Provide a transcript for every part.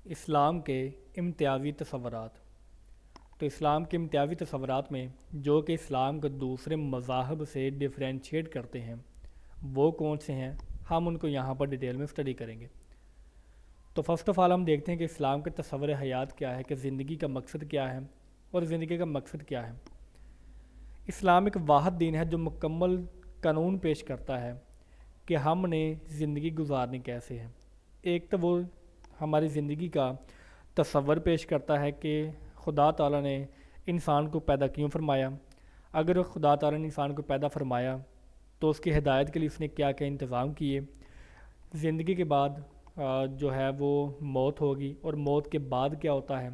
اسلام کے امتیازی تصورات۔ تو اسلام کے امتیازی تصورات میں جو کہ اسلام کو دوسرے مذاہب سے ڈیفرینشیٹ کرتے ہیں وہ کون سے ہیں، ہم ان کو یہاں پر ڈیٹیل میں اسٹڈی کریں گے۔ تو فرسٹ آف آل ہم دیکھتے ہیں کہ اسلام کا تصور حیات کیا ہے، کہ زندگی کا مقصد کیا ہے اور زندگی کا مقصد کیا ہے۔ اسلام ایک واحد دین ہے جو مکمل قانون پیش کرتا ہے کہ ہم نے زندگی گزارنی کیسے ہے۔ ایک تو وہ ہماری زندگی کا تصور پیش کرتا ہے کہ خدا تعالیٰ نے انسان کو پیدا کیوں فرمایا، اگر خدا تعالیٰ نے انسان کو پیدا فرمایا تو اس کی ہدایت کے لیے اس نے کیا کیا انتظام کیے، زندگی کے بعد جو ہے وہ موت ہوگی اور موت کے بعد کیا ہوتا ہے،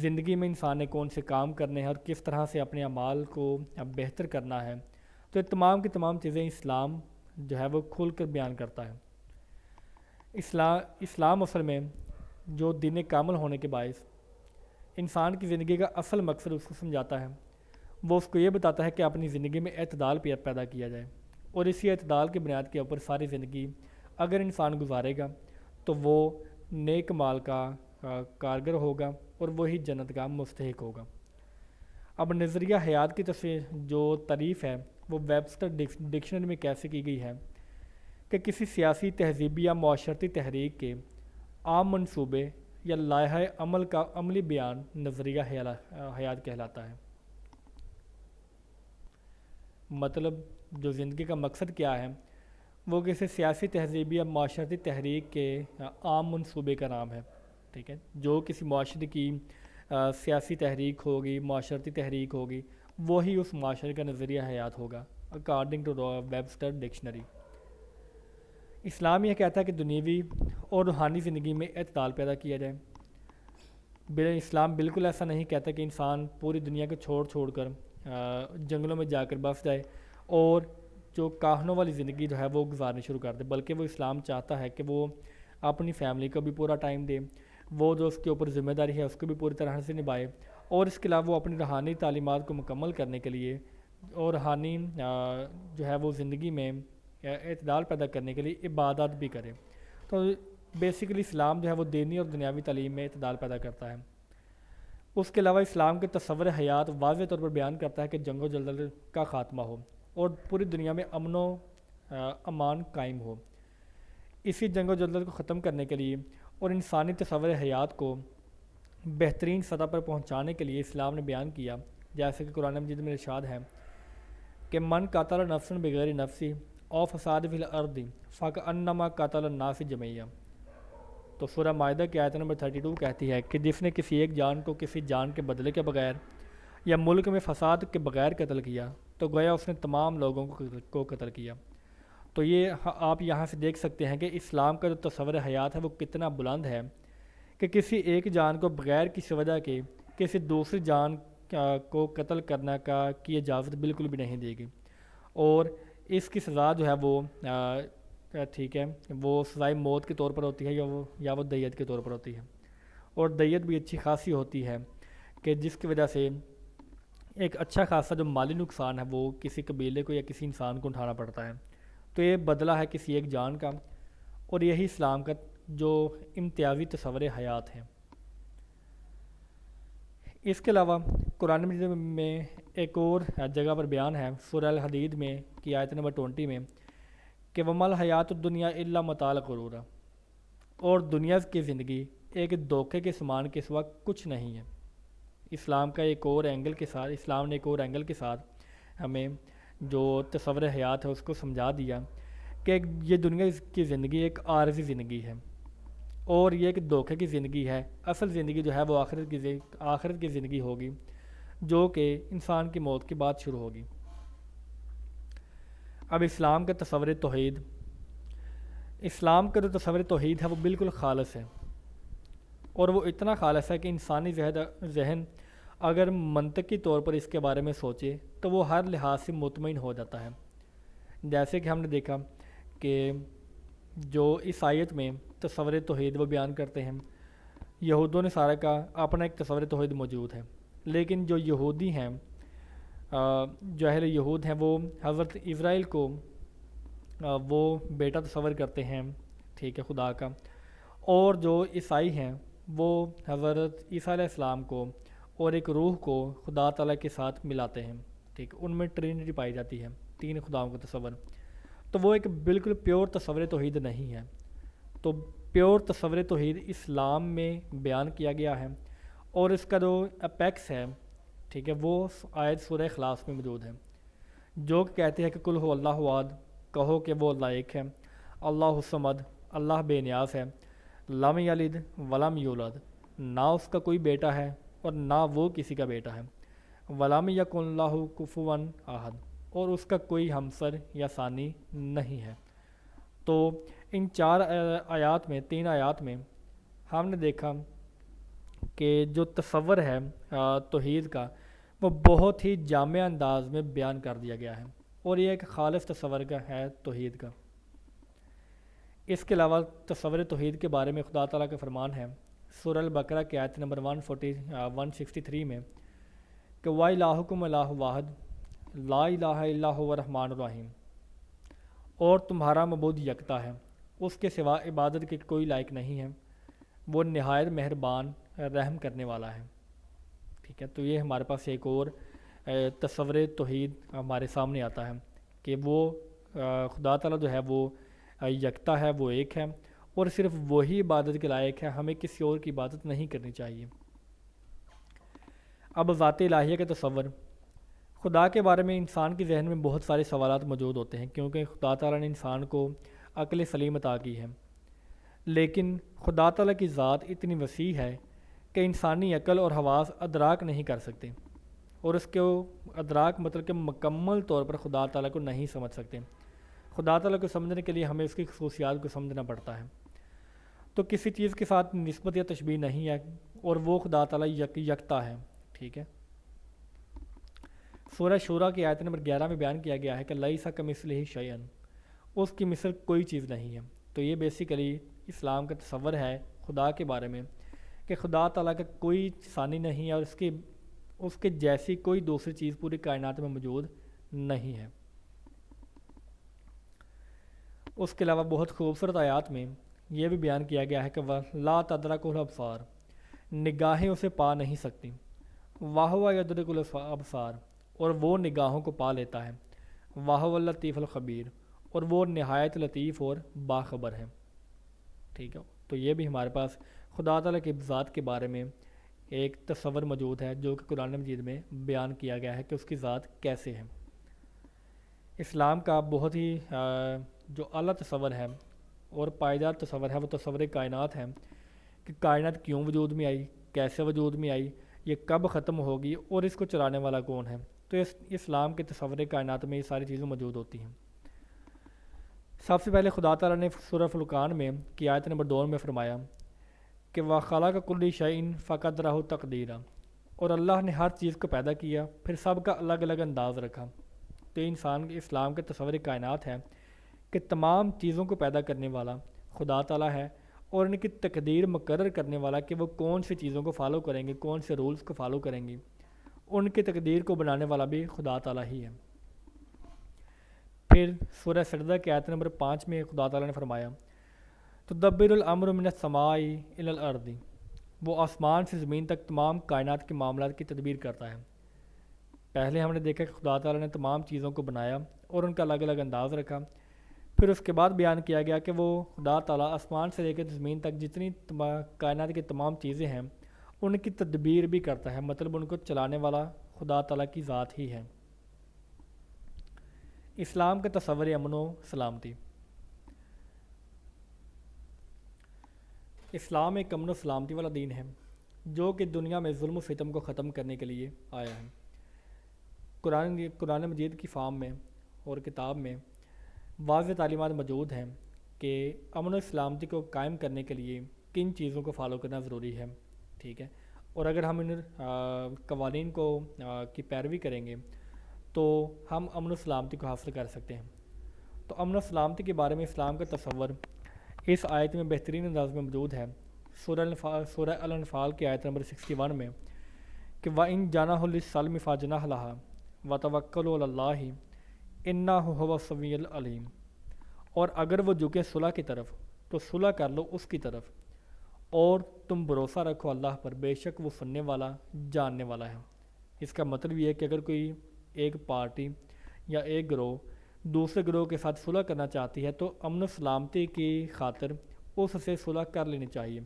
زندگی میں انسان نے کون سے کام کرنے ہیں اور کس طرح سے اپنے اعمال کو بہتر کرنا ہے۔ تو یہ تمام کی تمام چیزیں اسلام جو ہے وہ کھل کر بیان کرتا ہے۔ اسلام اصل میں جو دین کامل ہونے کے باعث انسان کی زندگی کا اصل مقصد اس کو سمجھاتا ہے، وہ اس کو یہ بتاتا ہے کہ اپنی زندگی میں اعتدال پیدا کیا جائے، اور اسی اعتدال کی بنیاد کے اوپر ساری زندگی اگر انسان گزارے گا تو وہ نیک مال کا کارگر ہوگا اور وہی جنت کا مستحق ہوگا۔ اب نظریہ حیات کی جو تعریف ہے وہ ویبسٹر ڈکشنری میں کیسے کی گئی ہے کہ کسی سیاسی، تہذیبی یا معاشرتی تحریک کے عام منصوبے یا لائحہ عمل کا عملی بیان نظریہ حیات کہلاتا ہے۔ مطلب جو زندگی کا مقصد کیا ہے وہ کسی سیاسی، تہذیبی یا معاشرتی تحریک کے عام منصوبے کا نام ہے، ٹھیک ہے۔ جو کسی معاشرے کی سیاسی تحریک ہوگی، معاشرتی تحریک ہوگی، وہی اس معاشرے کا نظریہ حیات ہوگا اکارڈنگ ٹو ویبسٹر ڈکشنری۔ اسلام یہ کہتا ہے کہ دنیوی اور روحانی زندگی میں اعتدال پیدا کیا جائے۔ اسلام بالکل ایسا نہیں کہتا کہ انسان پوری دنیا کو چھوڑ کر جنگلوں میں جا کر بس جائے اور جو کاہنوں والی زندگی جو ہے وہ گزارنی شروع کر دے، بلکہ وہ اسلام چاہتا ہے کہ وہ اپنی فیملی کو بھی پورا ٹائم دے، وہ جو اس کے اوپر ذمہ داری ہے اس کو بھی پوری طرح سے نبھائے، اور اس کے علاوہ وہ اپنی روحانی تعلیمات کو مکمل کرنے کے لیے اور روحانی جو ہے وہ زندگی میں اعتدال پیدا کرنے کے لیے عبادات بھی کرے۔ تو بیسیکلی اسلام جو ہے وہ دینی اور دنیاوی تعلیم میں اعتدال پیدا کرتا ہے۔ اس کے علاوہ اسلام کے تصور حیات واضح طور پر بیان کرتا ہے کہ جنگ و جدل کا خاتمہ ہو اور پوری دنیا میں امن و امان قائم ہو۔ اسی جنگ و جدل کو ختم کرنے کے لیے اور انسانی تصور حیات کو بہترین سطح پر پہنچانے کے لیے اسلام نے بیان کیا، جیسے کہ قرآن مجید میں ارشاد ہے کہ من قاتل نفسا بغیر نفس او فساد فی الارض فکأنما قاتل الناس جميعا۔ تو سورہ مائدہ کی آیت نمبر 32 کہتی ہے کہ جس نے کسی ایک جان کو کسی جان کے بدلے کے بغیر یا ملک میں فساد کے بغیر قتل کیا تو گویا اس نے تمام لوگوں کو قتل کیا۔ تو یہ آپ یہاں سے دیکھ سکتے ہیں کہ اسلام کا جو تصور حیات ہے وہ کتنا بلند ہے کہ کسی ایک جان کو بغیر کسی وجہ کے کسی دوسری جان کو قتل کرنا کی اجازت بالکل بھی نہیں دے گی، اور اس کی سزا جو ہے وہ ٹھیک ہے وہ سزائے موت کے طور پر ہوتی ہے یا وہ دیت کے طور پر ہوتی ہے، اور دیت بھی اچھی خاصی ہوتی ہے کہ جس کی وجہ سے ایک اچھا خاصا جو مالی نقصان ہے وہ کسی قبیلے کو یا کسی انسان کو اٹھانا پڑتا ہے۔ تو یہ بدلہ ہے کسی ایک جان کا، اور یہی اسلام کا جو امتیازی تصور حیات ہے۔ اس کے علاوہ قرآن مجید میں ایک اور جگہ پر بیان ہے سورہ الحدید میں کی آیت نمبر 20 میں کہ وَمَا الْحَيَاةُ الدُّنْيَا إِلَّا مَتَاعُ الْغُرُورِ، اور دنیا کی زندگی ایک دھوکے کے سامان کے سوا کچھ نہیں ہے۔ اسلام نے ایک اور اینگل کے ساتھ ہمیں جو تصور حیات ہے اس کو سمجھا دیا کہ یہ دنیا کی زندگی ایک عارضی زندگی ہے اور یہ ایک دھوکے کی زندگی ہے۔ اصل زندگی جو ہے وہ آخرت کی زندگی ہوگی جو کہ انسان کی موت کے بعد شروع ہوگی۔ اب اسلام کا تصور توحید، اسلام کا جو تصور توحید ہے وہ بالکل خالص ہے، اور وہ اتنا خالص ہے کہ انسانی ذہن اگر منطقی طور پر اس کے بارے میں سوچے تو وہ ہر لحاظ سے مطمئن ہو جاتا ہے۔ جیسے کہ ہم نے دیکھا کہ جو اس آیت میں تصور توحید وہ بیان کرتے ہیں، یہود و نصارہ کا اپنا ایک تصور توحید موجود ہے، لیکن جو یہودی ہیں جو اہل یہود ہیں وہ حضرت اسرائیل کو وہ بیٹا تصور کرتے ہیں، ٹھیک ہے، خدا کا، اور جو عیسائی ہیں وہ حضرت عیسیٰ علیہ السلام کو اور ایک روح کو خدا تعالیٰ کے ساتھ ملاتے ہیں، ٹھیک، ان میں ٹرینٹی پائی جاتی ہے، تین خداؤں کا تصور، تو وہ ایک بالکل پیور تصور توحید نہیں ہے۔ تو پیور تصور توحید اسلام میں بیان کیا گیا ہے، اور اس کا جو اپیکس ہے، ٹھیک ہے، وہ آیت سورہ اخلاص میں موجود ہے، جو کہ کہتے ہیں کہ کل ہو اللہ احد، کہو کہ وہ اللہ ایک ہے، اللہ الصمد، اللہ بے نیاز ہے، لم یلد ولم یولد، نہ اس کا کوئی بیٹا ہے اور نہ وہ کسی کا بیٹا ہے، ولم یکن لہ کفوا احد، اور اس کا کوئی ہمسر یا ثانی نہیں ہے۔ تو ان چار آیات میں، تین آیات میں ہم نے دیکھا کہ جو تصور ہے توحید کا، وہ بہت ہی جامع انداز میں بیان کر دیا گیا ہے، اور یہ ایک خالص تصور کا ہے توحید کا۔ اس کے علاوہ تصور توحید کے بارے میں خدا تعالیٰ کا فرمان ہے سورہ البقرہ کی آیت نمبر 163 میں کہ وَإِلَٰهُكُمْ إِلَٰهٌ وَاحِدٌ لَا إِلَٰهَ إِلَّا هُوَ الرَّحْمَٰنُ الرَّحِيمُ، اور تمہارا معبود یکتا ہے، اس کے سوا عبادت کے کوئی لائق نہیں ہے، وہ نہایت مہربان رحم کرنے والا ہے، ٹھیک ہے۔ تو یہ ہمارے پاس ایک اور تصور توحید ہمارے سامنے آتا ہے کہ وہ خدا تعالیٰ جو ہے وہ یکتا ہے، وہ ایک ہے، اور صرف وہی عبادت کے لائق ہے، ہمیں کسی اور کی عبادت نہیں کرنی چاہیے۔ اب ذات الہیہ کے تصور، خدا کے بارے میں انسان کے ذہن میں بہت سارے سوالات موجود ہوتے ہیں، کیونکہ خدا تعالیٰ نے انسان کو عقل سلیم عطا کی ہے، لیکن خدا تعالیٰ کی ذات اتنی وسیع ہے کہ انسانی عقل اور حواس ادراک نہیں کر سکتے، اور اس کے ادراک مطلب کہ مکمل طور پر خدا تعالیٰ کو نہیں سمجھ سکتے۔ خدا تعالیٰ کو سمجھنے کے لیے ہمیں اس کی خصوصیات کو سمجھنا پڑتا ہے۔ تو کسی چیز کے ساتھ نسبت یا تشبیہ نہیں ہے، اور وہ خدا تعالیٰ یکتا ہے، ٹھیک ہے۔ سورہ شورا کی آیت نمبر 11 میں بیان کیا گیا ہے کہ لیس کمثلہ شیء، اس کی مثل کوئی چیز نہیں ہے۔ تو یہ بیسیکلی اسلام کا تصور ہے خدا کے بارے میں کہ خدا تعالیٰ کا کوئی ثانی نہیں ہے، اور اس کے جیسی کوئی دوسری چیز پوری کائنات میں موجود نہیں ہے۔ اس کے علاوہ بہت خوبصورت آیات میں یہ بھی بیان کیا گیا ہے کہ لا تدرکہ الابصار، نگاہیں اسے پا نہیں سکتی، وَهُوَ يَدْرِكُ الابصار، اور وہ نگاہوں کو پا لیتا ہے، وَهُوَ اللطیف الخبیر، اور وہ نہایت لطیف اور باخبر ہے، ٹھیک ہے۔ تو یہ بھی ہمارے پاس خدا تعالیٰ کی ذات کے بارے میں ایک تصور موجود ہے، جو کہ قرآن مجید میں بیان کیا گیا ہے کہ اس کی ذات کیسے ہے۔ اسلام کا بہت ہی جو اعلیٰ تصور ہے اور پائیدار تصور ہے، وہ تصور کائنات ہے کہ کائنات کیوں وجود میں آئی، کیسے وجود میں آئی، یہ کب ختم ہوگی، اور اس کو چلانے والا کون ہے۔ تو اسلام کے تصور کائنات میں یہ ساری چیزیں موجود ہوتی ہیں۔ سب سے پہلے خدا تعالیٰ نے سورہ فرقان میں کی آیت نمبر 2 میں فرمایا کہ وَخَلَقَ كُلِّ شَيْءٍ فَقَدَّرَهُ تَقْدِيرًا، اور اللہ نے ہر چیز کو پیدا کیا، پھر سب کا الگ الگ انداز رکھا۔ تو انسان کے اسلام کے تصور کائنات ہے کہ تمام چیزوں کو پیدا کرنے والا خدا تعالیٰ ہے، اور ان کی تقدیر مقرر کرنے والا کہ وہ کون سی چیزوں کو فالو کریں گے، کون سے رولز کو فالو کریں گے، ان کی تقدیر کو بنانے والا بھی خدا تعالیٰ ہی ہے۔ پھر سورہ سجدہ کی آیت نمبر 5 میں خدا تعالیٰ نے فرمایا تدبر الامر من السماء الی الارض، وہ آسمان سے زمین تک تمام کائنات کے معاملات کی تدبیر کرتا ہے۔ پہلے ہم نے دیکھا کہ خدا تعالیٰ نے تمام چیزوں کو بنایا اور ان کا الگ الگ انداز رکھا، پھر اس کے بعد بیان کیا گیا کہ وہ خدا تعالیٰ آسمان سے لے کے زمین تک جتنی کائنات کی تمام چیزیں ہیں ان کی تدبیر بھی کرتا ہے، مطلب ان کو چلانے والا خدا تعالیٰ کی ذات ہی ہے۔ اسلام کا تصور امن و سلامتی، اسلام ایک امن و سلامتی والا دین ہے جو کہ دنیا میں ظلم و ستم کو ختم کرنے کے لیے آیا ہے۔ قرآن مجید کی فارم میں اور کتاب میں واضح تعلیمات موجود ہیں کہ امن و سلامتی کو قائم کرنے کے لیے کن چیزوں کو فالو کرنا ضروری ہے، ٹھیک ہے۔ اور اگر ہم ان قوانین کو کی پیروی کریں گے تو ہم امن و سلامتی کو حاصل کر سکتے ہیں۔ تو امن و سلامتی کے بارے میں اسلام کا تصور اس آیت میں بہترین انداز میں موجود ہے۔ سورہ الانفال کی آیت نمبر 61 میں کہ وَإِن جَنَحُوا لِلسَّلْمِ فَاجْنَحْ لَهَا وَتَوَكَّلُوا عَلَى اللَّهِ إِنَّهُ هُوَ السَّمِيعُ الْعَلِيمُ، اور اگر وہ جھکے صلح کی طرف تو صلح کر لو اس کی طرف، اور تم بھروسہ رکھو اللہ پر، بے شک وہ سننے والا جاننے والا ہے۔ اس کا مطلب یہ ہے کہ اگر کوئی ایک پارٹی یا ایک گروہ دوسرے گروہ کے ساتھ صلح کرنا چاہتی ہے تو امن و سلامتی کی خاطر اس سے صلح کر لینی چاہیے،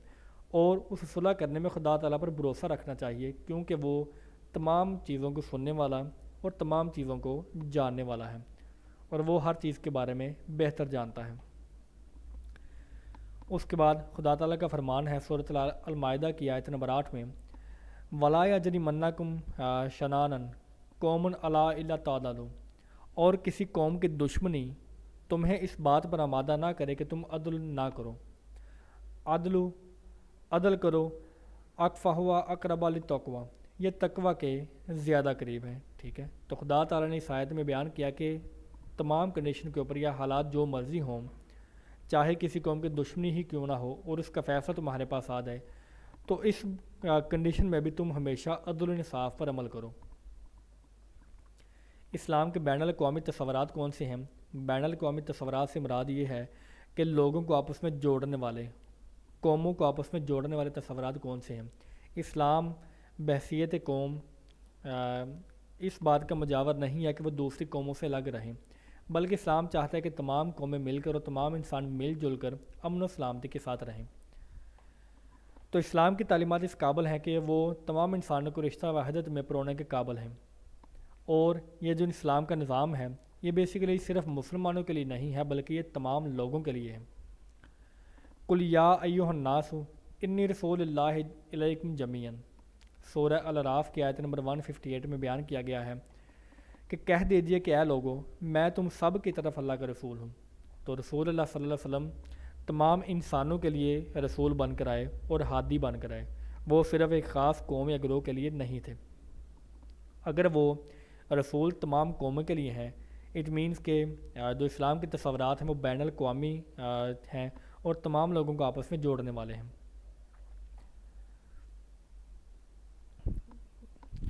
اور اس صلح کرنے میں خدا تعالیٰ پر بھروسہ رکھنا چاہیے، کیونکہ وہ تمام چیزوں کو سننے والا اور تمام چیزوں کو جاننے والا ہے، اور وہ ہر چیز کے بارے میں بہتر جانتا ہے۔ اس کے بعد خدا تعالیٰ کا فرمان ہے سورۃ المائدہ کی آیت نمبر 8 میں، وَلَا يَجْرِمَنَّكُمْ شَنَانًا قَوْمٌ عَلَىٰ أَلَّا تَعْدِلُوا، اور کسی قوم کی دشمنی تمہیں اس بات پر آمادہ نہ کرے کہ تم عدل نہ کرو۔ عدل کرو، اقفہوا اقرب للتقویٰ، یہ تقویٰ کے زیادہ قریب ہے۔ ٹھیک ہے، تو خدا تعالیٰ نے اس آیت میں بیان کیا کہ تمام کنڈیشن کے اوپر یا حالات جو مرضی ہوں، چاہے کسی قوم کی دشمنی ہی کیوں نہ ہو اور اس کا فیصلہ تمہارے پاس آ جائے، تو اس کنڈیشن میں بھی تم ہمیشہ عدل و انصاف پر عمل کرو۔ اسلام کے بین الاقوامی تصورات کون سے ہیں؟ بین الاقوامی تصورات سے مراد یہ ہے کہ لوگوں کو آپس میں جوڑنے والے، قوموں کو آپس میں جوڑنے والے تصورات کون سے ہیں؟ اسلام بحیثیت قوم اس بات کا مجاور نہیں ہے کہ وہ دوسری قوموں سے الگ رہیں، بلکہ اسلام چاہتا ہے کہ تمام قومیں مل کر اور تمام انسان مل جل کر امن و سلامتی کے ساتھ رہیں۔ تو اسلام کی تعلیمات اس قابل ہیں کہ وہ تمام انسانوں کو رشتہ وحدت میں پرونے کے قابل ہیں، اور یہ جو اسلام کا نظام ہے یہ بیسیکلی صرف مسلمانوں کے لیے نہیں ہے بلکہ یہ تمام لوگوں کے لیے ہے۔ قل یا ایھا الناس انی رسول اللہ الیکم جمیعا، سورہ الاعراف کی آیت نمبر 158 میں بیان کیا گیا ہے کہ کہہ دیجئے کہ اے لوگو، میں تم سب کی طرف اللہ کا رسول ہوں۔ تو رسول اللہ صلی اللہ علیہ وسلم تمام انسانوں کے لیے رسول بن کر آئے اور ہادی بن کر آئے، وہ صرف ایک خاص قوم یا گروہ کے لیے نہیں تھے۔ اگر وہ رسول تمام قوموں کے لیے ہیں، اٹ مینس کہ جو اسلام کے تصورات ہیں وہ بین الاقوامی ہیں اور تمام لوگوں کو آپس میں جوڑنے والے ہیں۔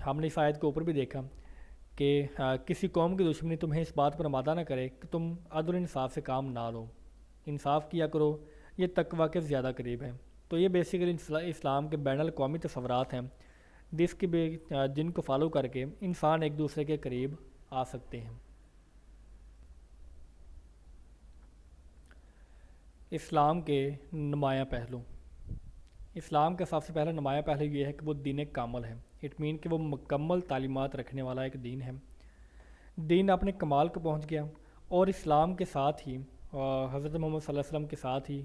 ہم نے اس آیت کے اوپر بھی دیکھا کہ کسی قوم کی دشمنی تمہیں اس بات پر آمادہ نہ کرے کہ تم عدل و انصاف سے کام نہ لو، انصاف کیا کرو، یہ تقویٰ کے زیادہ قریب ہے۔ تو یہ بیسیکلی اسلام کے بین الاقوامی تصورات ہیں جن کو فالو کر کے انسان ایک دوسرے کے قریب آ سکتے ہیں۔ اسلام کے نمایاں پہلو۔ اسلام کا سب سے پہلا نمایاں پہلو یہ ہے کہ وہ دین کامل ہے، اٹ مین کہ وہ مکمل تعلیمات رکھنے والا ایک دین ہے۔ دین اپنے کمال کو پہنچ گیا، اور اسلام کے ساتھ ہی حضرت محمد صلی اللہ علیہ وسلم کے ساتھ ہی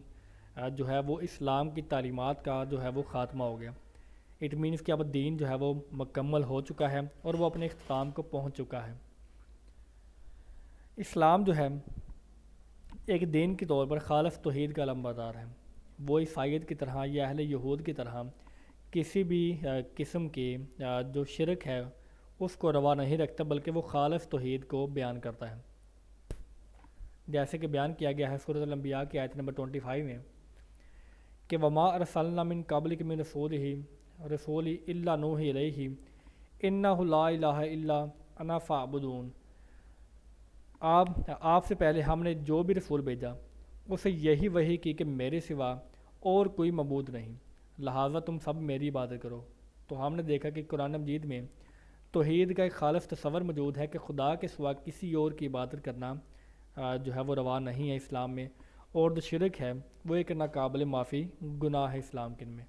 جو ہے وہ اسلام کی تعلیمات کا جو ہے وہ خاتمہ ہو گیا۔ اٹ مینس کہ اب دین جو ہے وہ مکمل ہو چکا ہے اور وہ اپنے اختتام کو پہنچ چکا ہے۔ اسلام جو ہے ایک دین کے طور پر خالص توحید کا علمبردار ہے۔ وہ عیسائیت کی طرح یا اہل یہود کی طرح کسی بھی قسم کے جو شرک ہے اس کو روا نہیں رکھتا، بلکہ وہ خالص توحید کو بیان کرتا ہے، جیسے کہ بیان کیا گیا ہے سورۃ الانبیاء کی آیت نمبر 25 میں کہ وما ارسلنا من قبلک من رسول الا نوحی الیہ انہ لا الہ الا انا فاعبدون۔ آپ سے پہلے ہم نے جو بھی رسول بھیجا اسے یہی وحی کی کہ میرے سوا اور کوئی معبود نہیں، لہٰذا تم سب میری عبادت کرو۔ تو ہم نے دیکھا کہ قرآن مجید میں توحید کا ایک خالص تصور موجود ہے کہ خدا کے سوا کسی اور کی عبادت کرنا جو ہے وہ روا نہیں ہے اسلام میں، اور جو شرک ہے وہ ایک ناقابل معافی گناہ ہے اسلام کے میں۔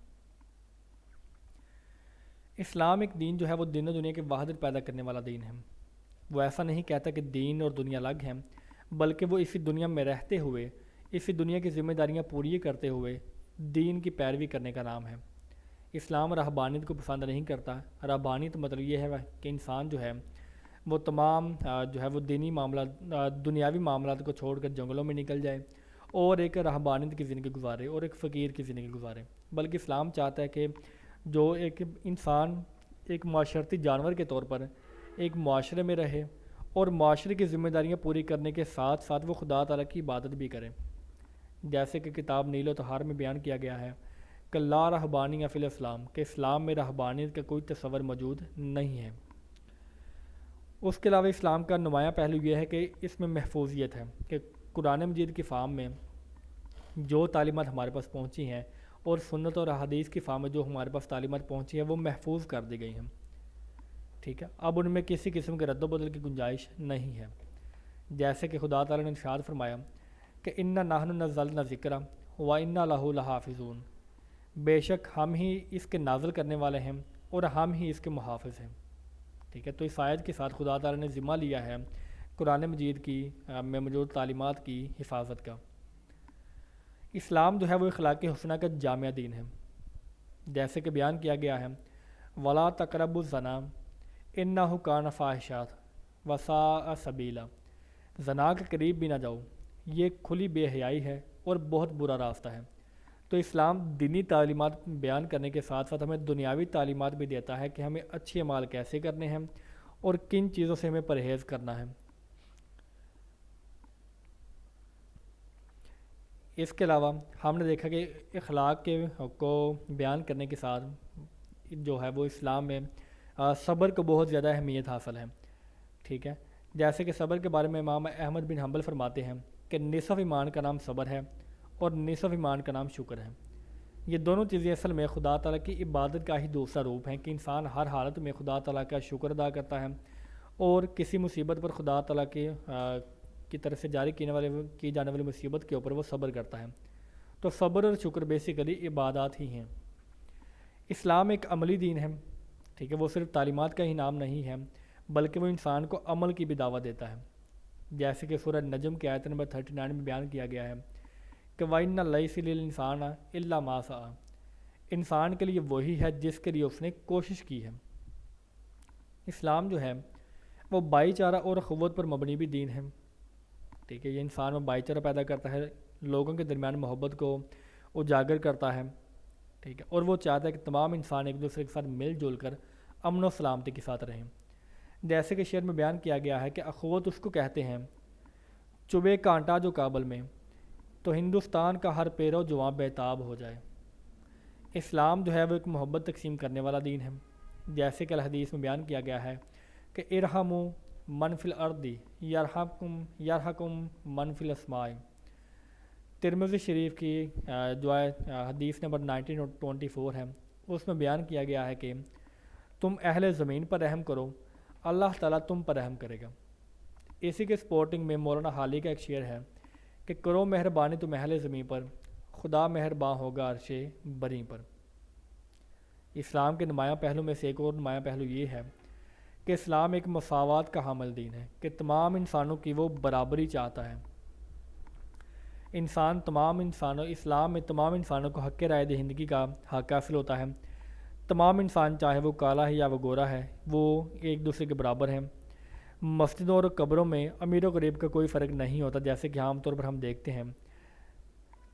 اسلام ایک دین جو ہے وہ دین و دنیا کے وحدت پیدا کرنے والا دین ہے۔ وہ ایسا نہیں کہتا کہ دین اور دنیا الگ ہیں، بلکہ وہ اسی دنیا میں رہتے ہوئے اسی دنیا کی ذمہ داریاں پوری کرتے ہوئے دین کی پیروی کرنے کا نام ہے۔ اسلام رہبانیت کو پسند نہیں کرتا۔ رہبانیت مطلب یہ ہے کہ انسان جو ہے وہ تمام جو ہے وہ دینی معاملات، دنیاوی معاملات کو چھوڑ کر جنگلوں میں نکل جائے اور ایک رہبانیت کی زندگی گزارے اور ایک فقیر کی زندگی گزارے، بلکہ اسلام چاہتا ہے کہ جو ایک انسان ایک معاشرتی جانور کے طور پر ایک معاشرے میں رہے اور معاشرے کی ذمہ داریاں پوری کرنے کے ساتھ ساتھ وہ خدا تعالیٰ کی عبادت بھی کرے، جیسے کہ کتاب نیل و طہار میں بیان کیا گیا ہے کہ لا رہبانی فی الاسلام، کہ اسلام میں رہبانیت کا کوئی تصور موجود نہیں ہے۔ اس کے علاوہ اسلام کا نمایاں پہلو یہ ہے کہ اس میں محفوظیت ہے، کہ قرآن مجید کی فہم میں جو تعلیمات ہمارے پاس پہنچی ہیں اور سنت اور احادیث کی فہم میں جو ہمارے پاس تعلیمات پہنچی ہیں وہ محفوظ کر دی گئی ہیں، ٹھیک ہے۔ اب ان میں کسی قسم کے رد و بدل کی گنجائش نہیں ہے، جیسے کہ خدا تعالیٰ نے ارشاد فرمایا کہ انا نحن نزلنا ذکر و انا لہ لحافظون، بے شک ہم ہی اس کے نازل کرنے والے ہیں اور ہم ہی اس کے محافظ ہیں، ٹھیک ہے۔ تو اس آیت کے ساتھ خدا تعالیٰ نے ذمہ لیا ہے قرآن مجید کی میں موجود تعلیمات کی حفاظت کا۔ اسلام جو ہے وہ اخلاق حسنہ کا جامع دین ہے، جیسے کہ بیان کیا گیا ہے ولا تقربوا الزنا انہ کان فاحشۃ وساء سبیلا، زنا کے قریب بھی نہ جاؤ، یہ کھلی بے حیائی ہے اور بہت برا راستہ ہے۔ تو اسلام دینی تعلیمات بیان کرنے کے ساتھ ساتھ ہمیں دنیاوی تعلیمات بھی دیتا ہے کہ ہمیں اچھے اعمال کیسے کرنے ہیں اور کن چیزوں سے ہمیں پرہیز کرنا ہے۔ اس کے علاوہ ہم نے دیکھا کہ اخلاق کے کو بیان کرنے کے ساتھ جو ہے وہ اسلام میں صبر کو بہت زیادہ اہمیت حاصل ہے، ٹھیک ہے۔ جیسے کہ صبر کے بارے میں امام احمد بن حنبل فرماتے ہیں کہ نصف ایمان کا نام صبر ہے اور نصف ایمان کا نام شکر ہے۔ یہ دونوں چیزیں اصل میں خدا تعالیٰ کی عبادت کا ہی دوسرا روپ ہیں کہ انسان ہر حالت میں خدا تعالیٰ کا شکر ادا کرتا ہے اور کسی مصیبت پر خدا تعالیٰ کی طرف سے جاری کی جانے والی مصیبت کے اوپر وہ صبر کرتا ہے۔ تو صبر اور شکر بیسیکلی عبادات ہی ہیں۔ اسلام ایک عملی دین ہے، ٹھیک ہے، وہ صرف تعلیمات کا ہی نام نہیں ہے بلکہ وہ انسان کو عمل کی بھی دعوت دیتا ہے، جیسے کہ سورہ نجم کی آیت نمبر 39 میں بیان کیا گیا ہے کہ وَإِنَّ لَيْسَ لِلْإِنسَانَ إِلَّا مَا سَعَى، انسان کے لیے وہی ہے جس کے لیے اس نے کوشش کی ہے۔ اسلام جو ہے وہ بھائی چارہ اور اخوت پر مبنی بھی دین ہے، ٹھیک ہے۔ یہ انسان میں بھائی چارہ پیدا کرتا ہے، لوگوں کے درمیان محبت کو اجاگر کرتا ہے، ٹھیک ہے، اور وہ چاہتا ہے کہ تمام انسان ایک دوسرے کے ساتھ مل جل کر امن و سلامتی کے ساتھ رہیں۔ جیسے کہ شعر میں بیان کیا گیا ہے کہ اخوت اس کو کہتے ہیں چبے کانٹا جو کابل میں، تو ہندوستان کا ہر پیرو جواں بیتاب ہو جائے۔ اسلام جو ہے وہ ایک محبت تقسیم کرنے والا دین ہے، جیسے کہ الحدیث میں بیان کیا گیا ہے کہ ارحموا من فی الارض یرحمکم من فی السماء۔ ترمذی شریف کی جو حدیث نمبر 1924 ہے، اس میں بیان کیا گیا ہے کہ تم اہل زمین پر رحم کرو، اللہ تعالیٰ تم پر رحم کرے گا۔ اسی کے سپورٹنگ میں مولانا حالی کا ایک شعر ہے کہ کرو مہربانی تم اہل زمین پر، خدا مہرباں ہوگا عرش بری پر۔ اسلام کے نمایاں پہلو میں سے ایک اور نمایاں پہلو یہ ہے کہ اسلام ایک مساوات کا حامل دین ہے کہ تمام انسانوں کی وہ برابری چاہتا ہے۔ اسلام میں تمام انسانوں کو حق رائے دہندگی کا حق حاصل ہوتا ہے۔ تمام انسان چاہے وہ کالا ہے یا وہ گورا ہے، وہ ایک دوسرے کے برابر ہیں۔ مسجدوں اور قبروں میں امیر و غریب کا کوئی فرق نہیں ہوتا، جیسے کہ عام طور پر ہم دیکھتے ہیں۔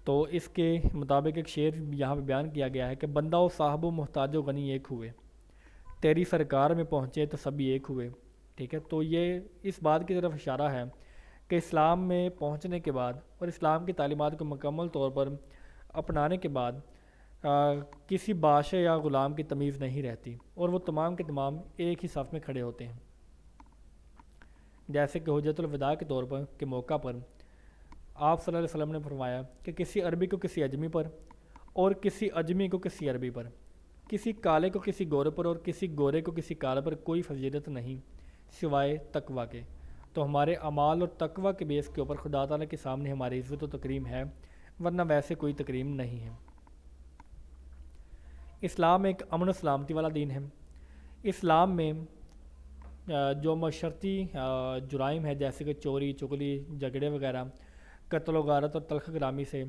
تو اس کے مطابق ایک شعر یہاں پہ بیان کیا گیا ہے کہ بندہ و صاحب و محتاج و غنی ایک ہوئے، تیری سرکار میں پہنچے تو سبھی ایک ہوئے، ٹھیک ہے۔ تو یہ اس بات کی طرف اشارہ ہے کہ اسلام میں پہنچنے کے بعد اور اسلام کی تعلیمات کو مکمل طور پر اپنانے کے بعد کسی بادشاہ یا غلام کی تمیز نہیں رہتی اور وہ تمام کے تمام ایک ہی صف میں کھڑے ہوتے ہیں۔ جیسے کہ حجۃ الوداع کے طور پر کے موقع پر آپ صلی اللہ علیہ وسلم نے فرمایا کہ کسی عربی کو کسی اجمی پر اور کسی اجمی کو کسی عربی پر، کسی کالے کو کسی گورے پر اور کسی گورے کو کسی کالے پر کوئی فضیلت نہیں سوائے تقویٰ کے۔ تو ہمارے اعمال اور تقویٰ کے بیس کے اوپر خدا تعالیٰ کے سامنے ہماری عزت و تکریم ہے، ورنہ ویسے کوئی تکریم نہیں ہے۔ اسلام ایک امن و سلامتی والا دین ہے۔ اسلام میں جو معاشرتی جرائم ہے جیسے کہ چوری چغلی جھگڑے وغیرہ، قتل و غارت اور تلخ کلامی سے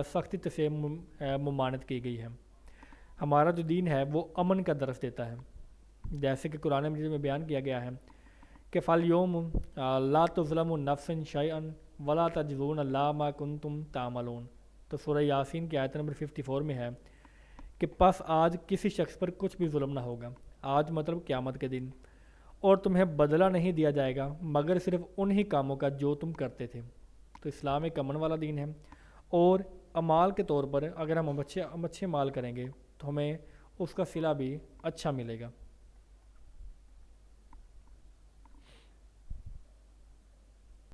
سختی سے ممانعت کی گئی ہے۔ ہمارا جو دین ہے وہ امن کا درس دیتا ہے، جیسے کہ قرآن مجید میں بیان کیا گیا ہے کہ فَالْيَوْمُ لَا تُظْلَمُ نَفْسٌ شَيْئًا وَلَا تَجْزَوْنَ إِلَّا مَا كُنتُمْ تَعْمَلُونَ۔ تو سورہ یاسین کی آیت نمبر 54 میں ہے کہ پس آج کسی شخص پر کچھ بھی ظلم نہ ہوگا، آج مطلب قیامت کے دن، اور تمہیں بدلہ نہیں دیا جائے گا مگر صرف انہی کاموں کا جو تم کرتے تھے۔ تو اسلام ایک امن والا دین ہے، اور اعمال کے طور پر اگر ہم اچھے اعمال کریں گے تو ہمیں اس کا صلہ بھی اچھا ملے گا۔